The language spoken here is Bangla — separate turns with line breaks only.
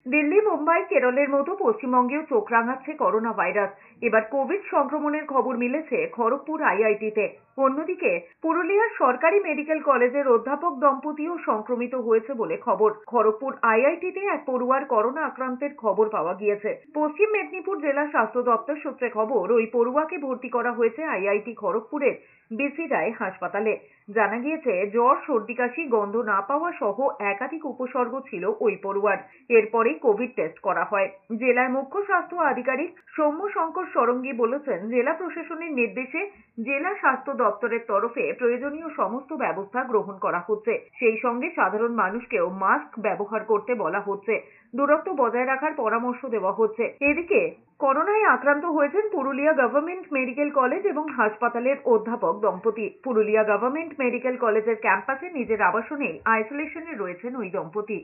দিল্লি, মুম্বাই, কেরলের মতো পশ্চিমবঙ্গেও চোখ রাঙাচ্ছে করোনা ভাইরাস। এবার কোভিড সংক্রমণের খবর মিলেছে খড়গপুর আইআইটিতে। অন্যদিকে পুরুলিয়ার সরকারি মেডিকেল কলেজের অধ্যাপক দম্পতিও সংক্রমিত হয়েছে বলে খবর। খড়গপুর আইআইটিতে এক পড়ুয়ার করোনা আক্রান্তের খবর পাওয়া গিয়েছে। পশ্চিম মেদিনীপুর জেলা স্বাস্থ্য দপ্তর সূত্রে খবর, ওই পড়ুয়াকে ভর্তি করা হয়েছে আইআইটি খড়গপুরের বিসি রায় হাসপাতালে। জানা গিয়েছে, জ্বর, সর্দি কাশি, গন্ধ না পাওয়া সহ একাধিক উপসর্গ ছিল ওই পড়ুয়ার। এরপরেই কোভিড টেস্ট করা হয়। জেলার মুখ্য স্বাস্থ্য আধিকারিক সৌম্য শঙ্কর সরঙ্গী বলেছেন, জেলা প্রশাসনের নির্দেশে জেলা স্বাস্থ্য দপ্তরের তরফে প্রয়োজনীয় সমস্ত ব্যবস্থা গ্রহণ করা হচ্ছে। সেই সঙ্গে সাধারণ মানুষকেও মাস্ক ব্যবহার করতে বলা হচ্ছে, দূরত্ব বজায় রাখার পরামর্শ দেওয়া হচ্ছে। এদিকে করোনায় আক্রান্ত হয়েছেন পুরুলিয়া গভর্নমেন্ট মেডিকেল কলেজ এবং হাসপাতালের অধ্যাপক দম্পতি। পুরুলিয়া গভর্নমেন্ট মেডিকেল কলেজের ক্যাম্পাসে নিজের আবাসনেই আইসোলেশনে রয়েছেন ওই দম্পতি।